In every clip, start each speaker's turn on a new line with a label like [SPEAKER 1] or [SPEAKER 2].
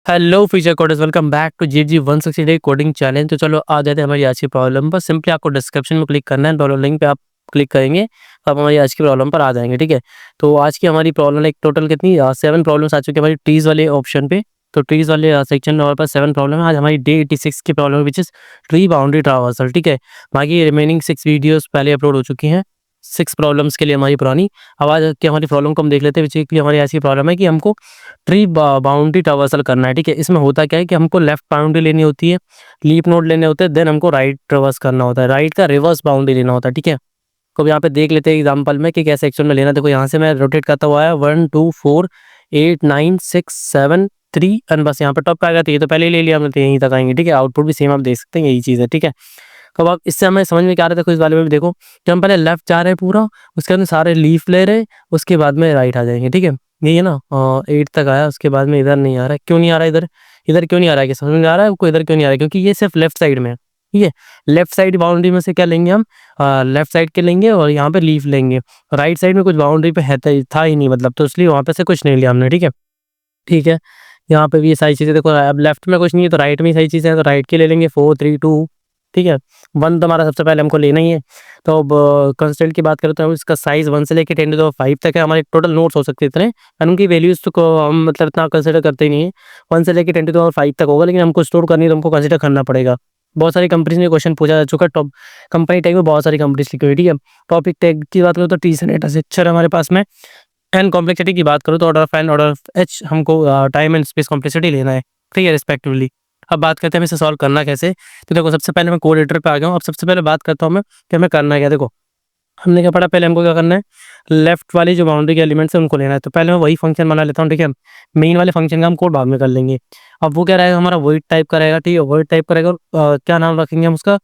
[SPEAKER 1] Hello future coders, welcome back to GG168 coding challenge. तो चलो आ जाते हैं हमारी आज की प्रॉब्लम पर। सिंपली आपको डिस्क्रिप्शन में क्लिक करना है, प्रॉब्लम लिंक पे आप क्लिक करेंगे तो आप हमारी आज की प्रॉब्लम पर आ जाएंगे। ठीक है, तो आज की हमारी प्रॉब्लम एक टोटल कितनी 7 प्रॉब्लम्स आ चुकी है हमारी ट्रीज वाले ऑप्शन पे। तो ट्रीज वाले सेक्शन में हमारे पास 7 प्रॉब्लम है। आज हमारी डे 86 की problem which is tree boundary traversal. ठीक है, बाकी रिमेनिंग 6 वीडियोस पहले अपलोड हो चुकी हैं 6 प्रॉब्लम्स के लिए हमारी पुरानी। अब आज की हमारी प्रॉब्लम को हम देख लेते हैं। बेसिकली हमारी ऐसी प्रॉब्लम है कि हमको ट्री बाउंड्री ट्रावर्सल करना है। ठीक है, इसमें होता क्या है कि हमको लेफ्ट बाउंड्री लेनी होती है, लीफ नोड लेने होते हैं, देन हमको राइट ट्रावर्स करना होता है, राइट का रिवर्स बाउंड्री लेना होता है। ठीक है, तो यहाँ पे देख लेते हैं एग्जांपल में कि कैसे सेक्शन में लेना है। देखो यहाँ से मैं रोटेट करता हुआ है 1 2 4 8 9 6 7 3 एंड बस यहाँ पे टॉप पे आ गया। तो ये तो पहले ही ले लिया हमने, तो यहीं तक आएंगे। ठीक है, आउटपुट भी सेम आप देख सकते हैं, यही चीज़ है। ठीक है, तो अब इससे हमें समझ में क्या आ रहा है, देखो इस वाले में भी देखो कि हम पहले लेफ्ट जा रहे हैं पूरा, उसके बाद में सारे लीफ ले रहे हैं, उसके बाद में राइट आ जाएंगे। ठीक है, यही है ना। 8 तक आया, उसके बाद में इधर नहीं आ रहा है। क्यों नहीं आ रहा है इधर? इधर क्यों नहीं आ रहा है? क्या समझ में आ रहा है आपको इधर क्यों नहीं आ रहा है? क्योंकि ये सिर्फ लेफ्ट साइड में है। ठीक है, लेफ्ट साइड बाउंड्री में से क्या लेंगे हम? लेफ्ट साइड के लेंगे और यहाँ पे लीफ लेंगे। राइट साइड में कुछ बाउंड्री पे है था ही नहीं, मतलब, तो इसलिए वहाँ पे से कुछ नहीं लिया हमने। ठीक है, ठीक है, यहाँ पे भी ये सारी चीज़ें देखो, अब लेफ्ट में कुछ नहीं है तो राइट में ही सारी चीज़ें हैं, तो राइट के ले लेंगे 4 3 2। ठीक है, 1 तो हमारा सबसे पहले हमको लेना ही है। तो अब कंस्टेंट की बात करें तो हम इसका साइज़ 1 से लेके 10 टू द 5 तक है। हमारे टोटल नोट्स हो सकते हैं इतने, और उनकी वैल्यूज़ तो को हम मतलब इतना कंसिडर करते ही नहीं है। 1 से लेके 10 टू द 5 तक होगा, लेकिन हमको स्टोर करनी है तो हमको कंसिडर करना पड़ेगा। बहुत सारी कंपनीज में क्वेश्चन पूछा जा चुका है। टॉप कंपनी टैग में बहुत सारी कंपनीज लिखी हुई है। ठीक है, टॉपिक टैग की बात करें तो टी सन एट है हमारे पास में। एंड कॉम्प्लेक्सिटी की बात करूँ तो order of n, order of h, हमको टाइम एंड स्पेस कॉम्प्लेक्सिटी लेना है। ठीक है, रिस्पेक्टिवली। अब बात करते हैं हमें इसे सॉल्व करना कैसे। तो देखो सबसे पहले मैं कोड एडिटर पे आ गया हूँ। अब सबसे पहले बात करता हूँ मैं कि हमें करना है क्या। देखो हमने क्या पढ़ा, पहले हमको क्या करना है, लेफ्ट वाली जो बाउंड्री के एलिमेंट्स है उनको लेना है। तो पहले मैं वही फंक्शन बना लेता हूँ। ठीक है, मेन वाले फंक्शन का हम कोड बाद में कर लेंगे। अब वो क्या रहेगा हमारा, वॉइड टाइप का रहेगा। ठीक है, वॉइड टाइप करेगा और क्या नाम रखेंगे हम उसका,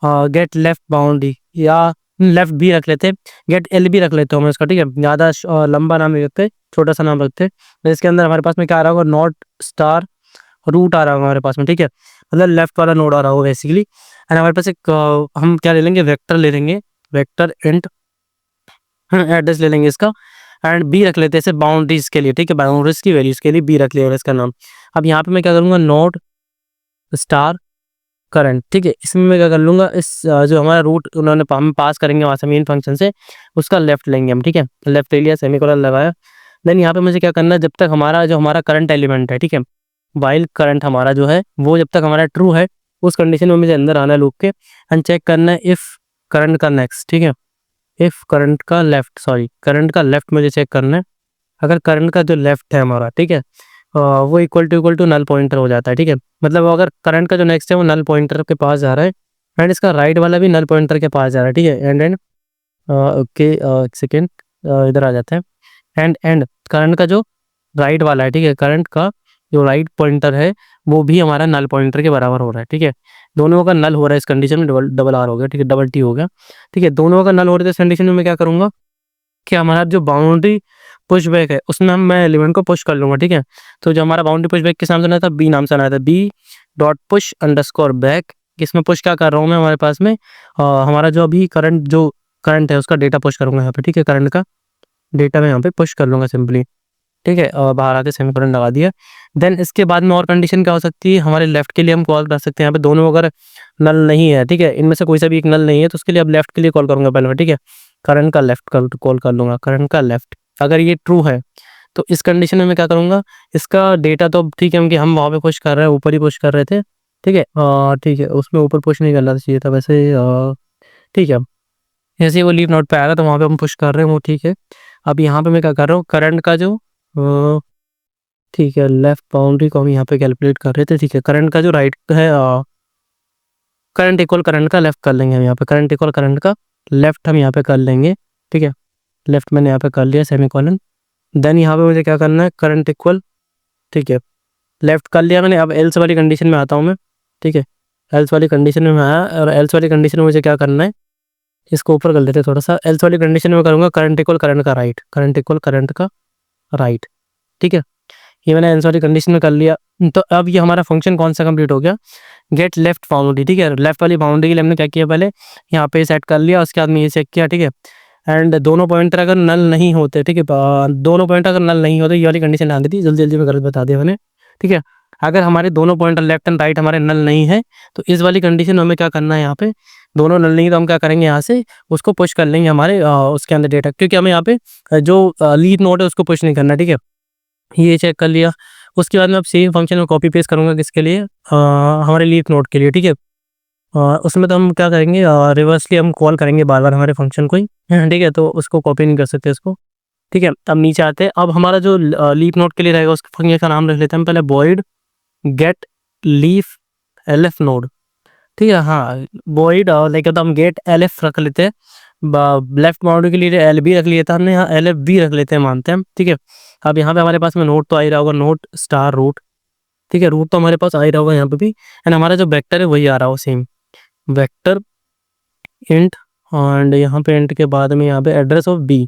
[SPEAKER 1] गेट लेफ्ट बाउंड्री, या लेफ्ट भी रख लेते हैं, गेट एल भी रख लेते हो हम इसका। ठीक है, ज़्यादा लंबा नाम नहीं रखते, छोटा सा नाम रखते हैं। तो इसके अंदर हमारे पास में क्या आ रहा होगा, नॉट स्टार रूट आ रहा होगा हमारे पास में। ठीक है, मतलब लेफ्ट वाला नोड आ रहा होगा बेसिकली। एंड हमारे पास एक हम क्या ले लेंगे, वेक्टर ले लेंगे, वेक्टर इंट एड्रेस ले लेंगे इसका। एंड बी रख लेते हैं इसे बाउंड्रीज के लिए। ठीक है, बाउंड्रीज की वैल्यूज के लिए बी रख लिया इसका नाम। अब यहाँ पे मैं क्या करूँगा, नोट स्टार करंट। ठीक है, इसमें मैं क्या कर लूँगा, इस जो हमारा रूट उन्होंने हम पास करेंगे वहाँ से मेन फंक्शन से, उसका लेफ्ट लेंगे हम। ठीक है, लेफ्ट ले लिया, सेमीकोलन लगाया। देन यहाँ पे मुझे क्या करना है, जब तक हमारा जो हमारा करंट एलिमेंट है, ठीक है, वाइल करंट हमारा जो है वो जब तक हमारा ट्रू है, उस कंडीशन में मुझे अंदर आना है लूप के, एंड चेक करना है इफ़ करंट का नेक्स्ट। ठीक है, इफ़ करंट का लेफ्ट, सॉरी करंट का लेफ्ट मुझे चेक करना है। अगर करंट का जो लेफ्ट है हमारा, ठीक है, वो इक्वल टू नल पॉइंटर हो जाता है। ठीक है, मतलब अगर करंट का जो नेक्स्ट है वो नल पॉइंटर के पास जा रहा है, एंड इसका राइट वाला भी नल पॉइंटर के पास जा रहा है। ठीक है, एंड ओके, एक सेकेंड, इधर आ जाते हैं। एंड करंट का जो राइट वाला है, ठीक है, करंट का जो राइट पॉइंटर है वो भी हमारा नल पॉइंटर के बराबर हो रहा है। ठीक है, दोनों का नल हो रहा है इस कंडीशन में, डबल डबल आर हो गया। ठीक है, डबल टी हो गया। ठीक है, दोनों का नल हो रहा है इस कंडीशन में मैं क्या करूँगा कि हमारा जो बाउंड्री पुश बैक है उसमें मैं एलिमेंट को पुश कर लूँगा। ठीक है, तो जो हमारा बाउंड्री पुश बैक किस नाम से आया था, बी नाम से आया था, b dot push underscore back. इसमें पुश क्या कर रहा हूँ मैं, हमारे पास में हमारा जो अभी करंट है उसका डेटा पुश करूँगा यहाँ पे। ठीक है, करंट का डेटा मैं यहाँ पे पुश कर लूँगा सिंपली। ठीक है, बाहर आके सेमीकोलन लगा दिया। देन इसके बाद में और कंडीशन क्या हो सकती है, हमारे लेफ्ट के लिए हम कॉल कर सकते हैं। यहाँ पे दोनों अगर नल नहीं है, ठीक है, इनमें से कोई सा भी एक नल नहीं है, तो उसके लिए अब लेफ्ट के लिए कॉल करूँगा पहले मैं। ठीक है, करंट का लेफ्ट कॉल कर लूँगा, करंट का लेफ्ट। अगर ये ट्रू है तो इस कंडीशन में मैं क्या करूँगा, इसका डेटा तो ठीक है, क्योंकि हम वहाँ पे पुश कर रहे हैं, ऊपर ही पुश कर रहे थे। ठीक है, ठीक है, उसमें ऊपर पुश नहीं करना चाहिए था वैसे। ठीक है, जैसे ही वो लीव नोट पे आएगा तो वहाँ पे हम पुश कर रहे हैं, वो ठीक है। अब यहाँ पे मैं क्या कर रहा हूँ, करंट का जो ठीक है, लेफ्ट बाउंड्री को हम यहाँ पे कैलकुलेट कर रहे थे। ठीक है, करंट का जो राइट है, करंट इक्वल करंट का लेफ्ट कर लेंगे हम यहाँ पे, करंट इक्वल करंट का लेफ्ट हम यहाँ पे कर लेंगे। ठीक है, लेफ्ट मैंने यहाँ पे कर लिया सेमीकोलन। देन यहाँ पे मुझे क्या करना है, करंट इक्वल, ठीक है, लेफ्ट कर लिया मैंने। अब एल्स वाली कंडीशन में आता हूँ मैं। ठीक है, एल्स वाली कंडीशन में मैं आया, और एल्स वाली कंडीशन में मुझे क्या करना है, इसको ऊपर कर देते थोड़ा सा। एल्स वाली कंडीशन में करूँगा करंट इक्वल करंट का राइट, करंट इक्वल करंट का राइट। ठीक है, ये मैंने एल्स वाली कंडीशन में कर लिया। तो अब ये हमारा फंक्शन कौन सा कंप्लीट हो गया, गेट लेफ्ट बाउंड्री। ठीक है, लेफ्ट वाली बाउंड्री के लिए हमने क्या किया, पहले यहाँ पे सेट कर लिया, उसके बाद में ये चेक किया। ठीक है, एंड दोनों पॉइंटर अगर नल नहीं होते, ठीक है, दोनों पॉइंटर अगर नल नहीं होते, ये वाली कंडीशन आ गई थी, जल्दी जल्दी में गलत बता दिया मैंने। ठीक है, अगर हमारे दोनों पॉइंटर लेफ्ट एंड राइट हमारे नल नहीं है, तो इस वाली कंडीशन में हमें क्या करना है, यहाँ पे दोनों नल नहीं है तो हम क्या करेंगे, यहाँ से उसको पुश कर लेंगे हमारे उसके अंदर डेटा, क्योंकि हमें यहाँ पे जो लीफ नोड है उसको पुश नहीं करना, ठीक है। ये चेक कर लिया। उसके बाद में अब सेम फंक्शन में कॉपी पेस्ट करूँगा किसके लिए, हमारे लीफ नोड के लिए, ठीक है। उसमें तो हम क्या करेंगे, रिवर्सली हम कॉल करेंगे बार बार हमारे फंक्शन को ही, ठीक है, तो उसको कॉपी नहीं कर सकते इसको, ठीक है। अब नीचे आते हैं, अब हमारा जो लीफ नोड के लिए रहेगा उसके फंक्शन का नाम रख लेते हैं हम पहले, void get leaf LF node, ठीक है। हाँ, वॉइड लाइक तो हम गेट एलएफ रख लेते हैं, लेफ्ट बाउंड्री के लिए एल बी रख लिया था हमने, यहाँ एल एफ बी रख लेते हैं, मानते हैं, ठीक है। अब यहाँ पे हमारे पास में नोड तो आ ही रहा होगा, नोड स्टार रूट, ठीक है, रूट तो हमारे पास आ ही रहा होगा यहाँ पे भी, एंड हमारा जो वेक्टर है वही आ रहा हो सेम, वेक्टर इंट, एंड यहाँ पे इंट के बाद में यहाँ पे एड्रेस ऑफ बी,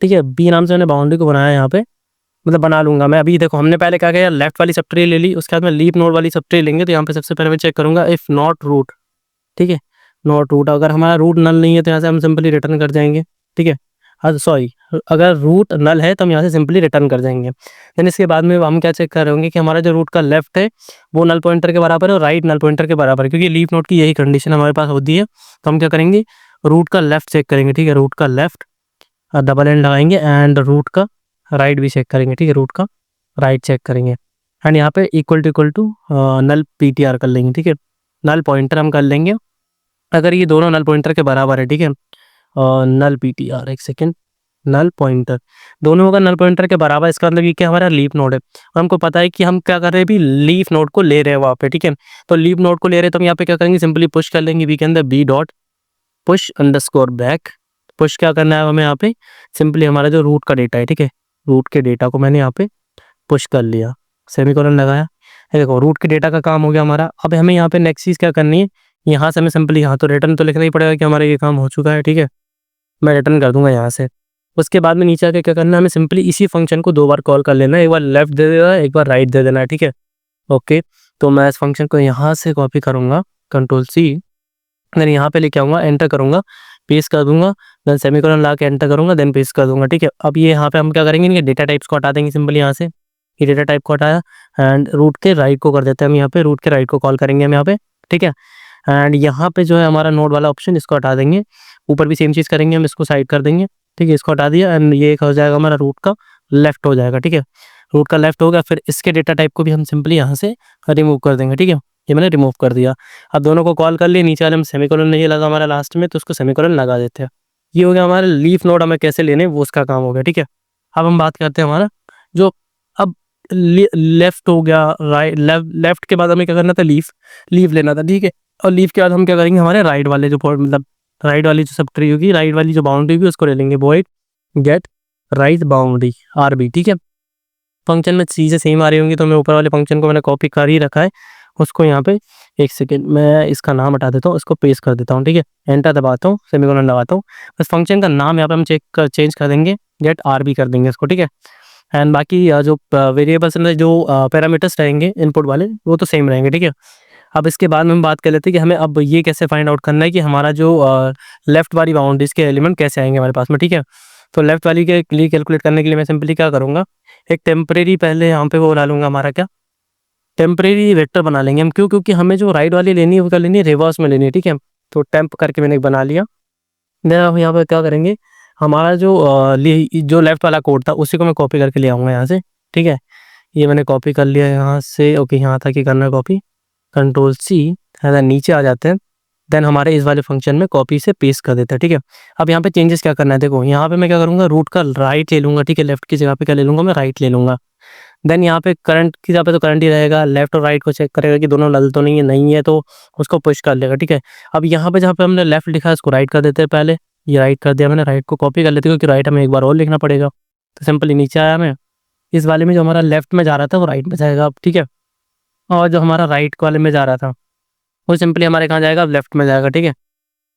[SPEAKER 1] ठीक है। बी नाम से मैंने बाउंड्री को बनाया यहाँ पे, मतलब बना लूंगा मैं अभी। देखो हमने पहले क्या किया, लेफ्ट वाली सब ट्री ले ली, उसके बाद में लीफ नोड वाली सब ट्री लेंगे, तो यहाँ पे सबसे पहले मैं चेक करूंगा इफ नॉट रूट, ठीक है, नॉट रूट। अगर हमारा रूट नल नहीं है तो यहाँ से हम सिंपली रिटर्न कर जाएंगे, ठीक है। हाँ सॉरी, अगर रूट नल है तो हम यहाँ से सिंपली रिटर्न कर जाएंगे। देन इसके बाद में हम क्या चेक कर रहे होंगे कि हमारा जो रूट का लेफ्ट है वो नल पॉइंटर के बराबर है और राइट नल पॉइंटर के बराबर है, क्योंकि लीफ नोड की यही कंडीशन हमारे पास होती है। तो हम क्या करेंगे, रूट का लेफ्ट चेक करेंगे, ठीक है, रूट का लेफ्ट डबल एंड लगाएंगे, एंड रूट का राइट भी चेक करेंगे, ठीक है, रूट का राइट चेक करेंगे, एंड यहाँ पे इक्वल टू नल पीटीआर कर लेंगे, ठीक है, नल पॉइंटर हम कर लेंगे अगर ये दोनों नल पॉइंटर के बराबर है, ठीक है। नल पीटीआर, एक सेकेंड, नल पॉइंटर दोनों अगर नल पॉइंटर के बराबर, इसका मतलब ये कि हमारा लीफ नोड है और हमको पता है कि हम क्या कर रहे हैं, भी लीफ नोड को ले रहे हैं वहाँ पे, ठीक है। तो लीफ नोड को ले रहे हैं तो हम यहाँ पे क्या करेंगे, सिंपली पुश कर लेंगे बी के अंदर, b dot push underscore back. Push क्या करना है हमें यहाँ पे, सिंपली हमारा जो रूट का डेटा है, ठीक है, रूट के डेटा को मैंने यहाँ पे पुश कर लिया, सेमीकोलन लगाया। ये देखो रूट के डेटा का काम हो गया हमारा। अब हमें यहाँ पे नेक्स्ट चीज़ क्या करनी है, यहाँ से हमें सिंपली यहाँ तो रिटर्न तो लिखना ही पड़ेगा कि हमारा ये काम हो चुका है, ठीक है, मैं रिटर्न कर दूंगा यहाँ से। उसके बाद में नीचे आके क्या करना है, हमें सिंपली इसी फंक्शन को दो बार कॉल कर लेना है, एक बार लेफ्ट दे देना है, एक बार राइट दे देना है, ठीक है। ओके, तो मैं इस फंक्शन को यहाँ से कॉपी करूँगा, कंट्रोल सी, देन यहाँ पे लेके आऊँगा, एंटर करूँगा, पेस्ट कर दूंगा, देन सेमीकोलन ला के एंटर करूँगा, देन पेस्ट कर दूंगा, ठीक है। अब ये यहाँ पे हम क्या करेंगे, इनके डेटा टाइप्स को हटा देंगे सिंपली यहाँ से, ये डेटा टाइप को हटाया, एंड रूट के राइट को कर देते हैं हम यहाँ पे, रूट के राइट को कॉल करेंगे हम यहाँ पे, ठीक है। एंड यहाँ पे जो है हमारा नोड वाला ऑप्शन, इसको हटा देंगे, ऊपर भी सेम चीज़ करेंगे हम, इसको साइड कर देंगे, ठीक है, इसको हटा दिया, एंड ये हो जाएगा हमारा रूट का लेफ्ट हो जाएगा, ठीक है, रूट का लेफ्ट होगा। फिर इसके डेटा टाइप को भी हम सिंपली यहाँ से रिमूव कर देंगे, ठीक है, ये मैंने रिमूव कर दिया। अब दोनों को कॉल कर लिए, नीचे वाले में सेमीकोलन नहीं लगा हमारा लास्ट में, तो उसको सेमीकोलन लगा देते हैं। ये हो गया हमारा लीफ नोड, हमें कैसे लेने वो उसका काम हो गया, ठीक है। अब हम बात करते हैं हमारा जो अब लेफ्ट हो गया, राइट, लेफ्ट के बाद हमें क्या करना था, लीफ लेना था, ठीक है। और लीफ के बाद हम क्या करेंगे, हमारे राइट वाले जो मतलब राइट वाली जो सब ट्री होगी, राइट वाली जो बाउंड्री होगी उसको ले लेंगे, void get right boundary RB, ठीक है। फंक्शन में चीज़ें सेम आ रही होंगी, तो मैं ऊपर वाले फंक्शन को मैंने कॉपी कर ही रखा है, उसको यहाँ पे एक सेकेंड मैं इसका नाम हटा देता हूँ, इसको पेस्ट कर देता हूँ, ठीक है, एंटर दबाता हूँ, सेमीकोलन लगाता हूँ। बस फंक्शन का नाम यहाँ पे हम चेंज कर देंगे, गेट आरबी कर देंगे इसको, ठीक है। एंड बाकी जो वेरिएबल्स में जो पैरामीटर्स रहेंगे इनपुट वाले वो तो सेम रहेंगे, ठीक है। अब इसके बाद में हम बात कर लेते हैं कि हमें अब ये कैसे फाइंड आउट करना है कि हमारा जो लेफ्ट वाली बाउंड्रीज के एलिमेंट कैसे आएंगे हमारे पास में, ठीक है। तो लेफ्ट वाली के लिए कैलकुलेट करने के लिए मैं सिंपली क्या करूँगा, एक टेम्परेरी पहले यहाँ पे वो डालूंगा, हमारा क्या टेम्परेरी वेक्टर बना लेंगे हम, क्यों, क्योंकि हमें जो राइट वाली लेनी है वो क्या लेनी है, रिवर्स में लेनी है, ठीक है। तो टेम्प करके मैंने एक बना लिया। देन हम यहाँ पे क्या करेंगे, हमारा जो लेफ्ट वाला कोड था उसी को मैं कॉपी करके ले आऊँगा यहाँ से, ठीक है। ये मैंने कॉपी कर लिया यहाँ से, ओके, यहाँ था कि करना है कॉपी, कंट्रोल सी, देन नीचे आ जाते हैं, देन हमारे इस वाले फंक्शन में कॉपी से पेस्ट कर देते हैं, ठीक है। अब यहाँ पे चेंजेस क्या करना है, देखो यहाँ पे मैं क्या करूँगा, रूट का राइट ले लूँगा, ठीक है, लेफ्ट की जगह पे क्या ले लूँगा, मैं राइट ले लूँगा। देन यहाँ पे करंट की जगह पे तो करंट ही रहेगा, लेफ्ट और राइट को चेक करेगा कि दोनों नल तो नहीं है तो उसको पुश कर लेगा, ठीक है। अब यहाँ पे जहाँ पे हमने लेफ्ट लिखा है उसको राइट कर देते हैं पहले, ये राइट कर दिया मैंने, राइट को कॉपी कर लेते हैं क्योंकि राइट हमें एक बार और लिखना पड़ेगा। तो सिंपली नीचे आया मैं, इस वाले में जो हमारा लेफ्ट में जा रहा था वो राइट में जाएगा अब, ठीक है, और जो हमारा राइट वाले में जा रहा था वो सिंपली हमारे कहाँ जाएगा, अब लेफ्ट में जाएगा, ठीक है।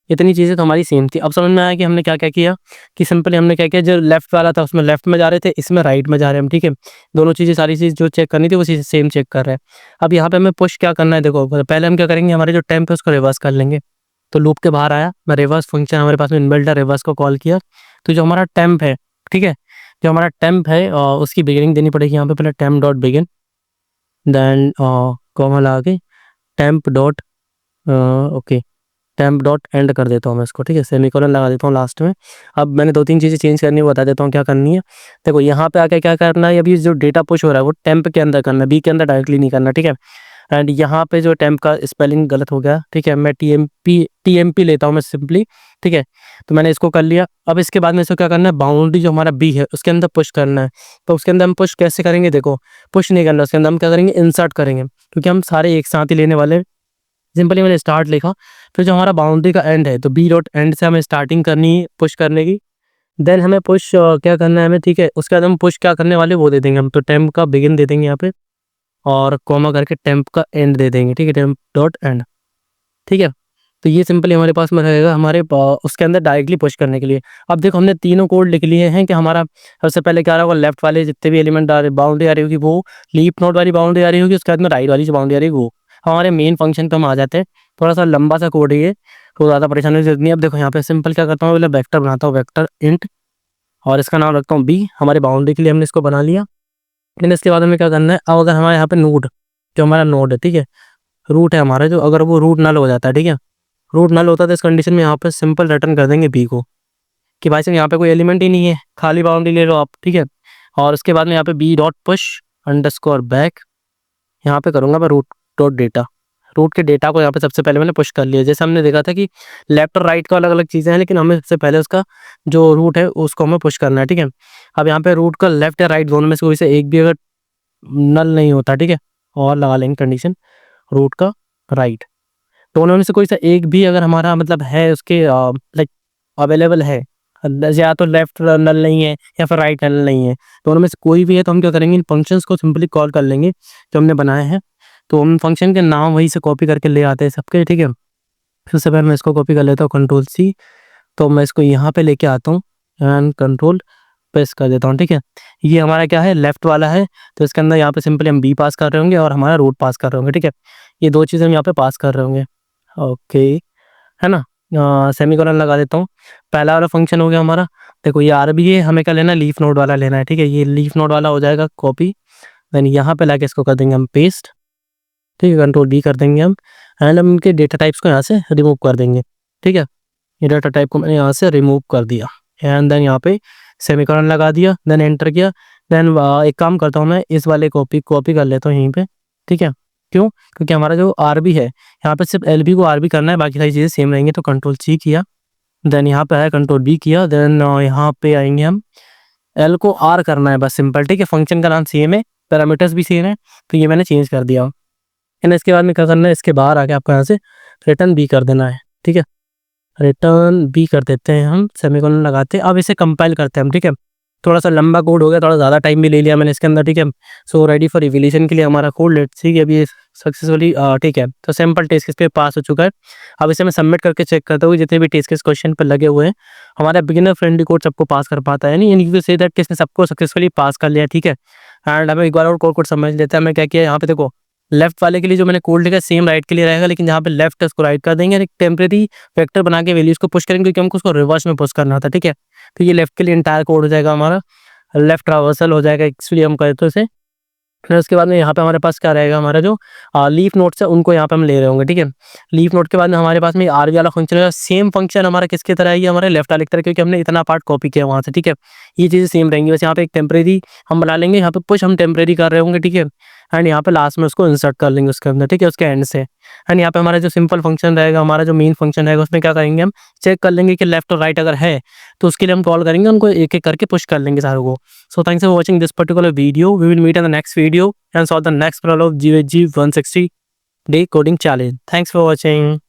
[SPEAKER 1] इतनी चीज़ें तो हमारी सेम थी। अब समझ में आया कि हमने क्या क्या किया, कि सिंपली हमने क्या किया, जो लेफ्ट वाला था उसमें लेफ्ट में जा रहे थे, इसमें राइट में जा रहे हैं हम, ठीक है। दोनों चीज़ें, सारी चीज़ जो चेक करनी थी वो चीज़ सेम चेक कर रहे हैं। अब यहाँ पे हमें पुश क्या करना है, देखो पहले हम क्या करेंगे, हमारे जो टेम्प है उसको रिवर्स कर लेंगे। तो लूप के बाहर आया मैं, रिवर्स फंक्शन हमारे पास में इनबिल्ट है, रिवर्स को कॉल किया, तो जो हमारा टेम्प है, ठीक है, जो हमारा टेम्प है उसकी बिगिनिंग देनी पड़ेगी यहाँ पे, पहले temp dot begin, then comma लगा के temp dot okay temp dot end कर देता हूँ मैं इसको, ठीक है, सेमीकोलन लगा देता हूँ लास्ट में। अब मैंने 2-3 चीज़ें चेंज करनी है, वो बता देता हूँ क्या करनी है। देखो यहाँ पे आके क्या करना है, अभी जो डेटा पुश हो रहा है वो टेम्प के अंदर करना है, बी के अंदर डायरेक्टली नहीं करना, ठीक है। एंड यहाँ पे जो टेम्प का स्पेलिंग गलत हो गया, ठीक है, मैं टीएमपी लेता हूँ मैं सिंपली, ठीक है। तो मैंने इसको कर लिया। अब इसके बाद में इसको क्या करना है, बाउंड्री जो हमारा बी है उसके अंदर पुश करना है। तो उसके अंदर हम पुश कैसे करेंगे, देखो पुश नहीं करना, उसके अंदर हम क्या करेंगे, इंसर्ट करेंगे, क्योंकि हम सारे एक साथ ही लेने वाले। सिंपली मैंने स्टार्ट लिखा, फिर जो हमारा बाउंड्री का एंड है तो बी डॉट एंड से हमें स्टार्टिंग करनी है पुश करने की। देन हमें पुश क्या करना है हमें, ठीक है, उसके बाद हम पुश क्या करने वाले वो दे देंगे हम, तो टेम्प का बिगिन दे देंगे यहाँ पे और कॉमा करके टेम्प का एंड दे देंगे, ठीक है, टेम्प डॉट एंड, ठीक है। तो ये सिंपली हमारे पास में रहेगा हमारे उसके अंदर डायरेक्टली पुश करने के लिए। अब देखो हमने तीनों कोड लिख लिए हैं कि हमारा सबसे पहले क्या रहा होगा, लेफ्ट वाले जितने भी एलिमेंट आ रहे बाउंड्री आ रही होगी वो लीफ नोड वाली बाउंड्री आ रही होगी, उसके बाद में राइट वाली जो बाउंड्री आ रही है वो। हमारे मेन फंक्शन पे हम आ जाते हैं। थोड़ा सा लंबा सा कोड है ये, तो ज़्यादा परेशानी की जरूरत नहीं है। अब देखो यहाँ पे सिंपल क्या करता हूँ, पहले वेक्टर बनाता हूँ, वेक्टर इंट, और इसका नाम रखता हूँ बी। हमारे बाउंड्री के लिए हमने इसको बना लिया। लेकिन इसके बाद हमें क्या करना है, अब अगर हमारे यहाँ पे नोड, जो हमारा नोड है, ठीक है, रूट है हमारा जो, अगर वो रूट नल हो जाता है, ठीक है, रूट नल होता है तो इस कंडीशन में यहाँ पे सिंपल रिटर्न कर देंगे बी को, कि भाई साहब यहाँ पे कोई एलिमेंट ही नहीं है, खाली बाउंड्री ले लो आप, ठीक है। और उसके बाद में यहाँ पे b dot push underscore back, यहाँ पे करूँगा मैं रूट डॉट डेटा। रूट के डेटा को यहाँ पे सबसे पहले मैंने पुश कर लिया। जैसे हमने देखा था कि लेफ्ट और राइट का अलग अलग चीज़ें हैं, लेकिन हमें सबसे पहले उसका जो रूट है उसको हमें पुश करना है, ठीक है। अब यहाँ पे रूट का लेफ्ट या राइट दोनों में से कोई से एक भी अगर नल नहीं होता, ठीक है, और लगा लेंगे कंडीशन रूट का राइट, दोनों में से कोई सा एक भी अगर हमारा मतलब है उसके लाइक अवेलेबल है, या तो लेफ्ट नल नहीं है या फिर राइट नल नहीं है, दोनों में से कोई भी है, तो हम क्या करेंगे, इन फंक्शंस को सिंपली कॉल कर लेंगे जो हमने बनाए हैं। तो हम फंक्शन के नाम वहीं से कॉपी करके ले आते हैं सबके, ठीक है। फिर सबसे पहले मैं इसको कॉपी कर लेता हूँ कंट्रोल सी, तो मैं इसको यहाँ पे लेके आता हूँ एंड कंट्रोल प्रेस कर देता हूँ, ठीक है। ये हमारा क्या है, लेफ्ट वाला है, तो इसके अंदर यहाँ पे सिंपली हम बी पास कर रहे होंगे और हमारा रूट पास कर रहे होंगे, ठीक है। ये दो चीज़ें हम यहाँ पे पास कर रहे होंगे, ओके, है ना। सेमीकोलन लगा देता हूँ। पहला वाला फंक्शन हो गया हमारा, देखो ये आर भी है, हमें क्या लेना है, लीफ नोड वाला लेना है, ठीक है। ये लीफ नोड वाला हो जाएगा कॉपी, देन यहाँ पे लाके इसको कर देंगे हम पेस्ट, ठीक है, कंट्रोल बी कर देंगे हम। एंड हम इनके डेटा टाइप्स को यहाँ से रिमूव कर देंगे, ठीक है। ये डाटा टाइप को मैंने यहाँ से रिमूव कर दिया एंड देन यहाँ पे सेमीकोलन लगा दिया, देन एंटर किया। देन एक काम करता हूँ मैं, इस वाले कॉपी कर लेता हूँ यहीं पे, ठीक है। क्यों, क्योंकि हमारा जो आर बी है यहाँ पे सिर्फ एल बी को आर बी करना है, बाकी सारी चीज़ें सेम रहेंगी। तो कंट्रोल सी किया, देन यहाँ पे आया कंट्रोल बी किया, देन यहाँ पे आएंगे हम, एल को आर करना है बस सिंपल, ठीक है। फंक्शन का नाम सेम है, पैरामीटर्स भी सेम है, तो ये मैंने चेंज कर दिया। एंड इसके बाद में क्या करना है, इसके बाहर आके आपको यहाँ से रिटर्न बी कर देना है, ठीक है। रिटर्न बी कर देते हैं हम, सेमीकोलन लगाते हैं। अब इसे कंपाइल करते हैं हम, ठीक है। थोड़ा सा लंबा कोड हो गया, थोड़ा ज़्यादा टाइम भी ले लिया मैंने इसके अंदर, ठीक है। सो रेडी फॉर रिविलेशन के लिए हमारा कोड लेट्स सी कि अभी सक्सेसफुली, ठीक है, तो सैम्पल टेस्ट केस पे पास हो चुका है। अब इसे मैं सबमिट करके चेक करता हूँ जितने भी टेस्ट केस क्वेश्चन पर लगे हुए हैं, हमारा बिगिनर फ्रेंडली कोड सबको पास कर पाता है नहीं, यानी कि से दैट किसने सबको सक्सेसफुली पास कर लिया, ठीक है। एंड हमें एक बार और कोड समझ लेते हैं। हमें क्या किया यहाँ पे, देखो लेफ्ट वाले के लिए जो मैंने कोड लिखा है सेम राइट के लिए रहेगा, लेकिन जहाँ पे लेफ्ट है उसको राइट कर देंगे, एक टेम्परेरी वेक्टर बना के वैल्यूज को पुश करेंगे, क्योंकि हमको उसको रिवर्स में पुश करना था, ठीक है। तो ये लेफ्ट के लिए इंटायर कोड हो जाएगा हमारा, लेफ्ट ट्रावर्सल हो जाएगा एक्चुअली हम करें तो इसे। फिर उसके बाद में यहाँ पे हमारे पास क्या रहेगा, हमारा जो लीफ नोट्स है उनको यहाँ पे हम ले रहे होंगे, ठीक है। लीफ नोट के बाद में हमारे पास में आर वाला फंक्शन रहेगा, सेम फंक्शन हमारा किसकी तरह है, ये हमारे लेफ्ट वाले की तरह, क्योंकि हमने इतना पार्ट कॉपी किया वहाँ से, ठीक है। ये चीज़ें सेम रहेंगी, बस यहाँ पे एक टेम्परेरी हम बना लेंगे, यहाँ पे पुश हम टेम्परेरी कर रहे होंगे, ठीक है। एंड यहाँ पे लास्ट में उसको इंसर्ट कर लेंगे उसके अंदर, ठीक है, उसके एंड से। एंड यहाँ पे हमारा जो सिंपल फंक्शन रहेगा, हमारा जो मेन फंक्शन रहेगा, उसमें क्या करेंगे, हम चेक कर लेंगे कि लेफ्ट और राइट अगर है तो उसके लिए हम कॉल करेंगे, उनको एक एक करके पुश कर लेंगे सारों को। So thanks for watching this particular video. We will meet in the next video and solve the next problem of GHG 160 day coding challenge. Thanks for watching.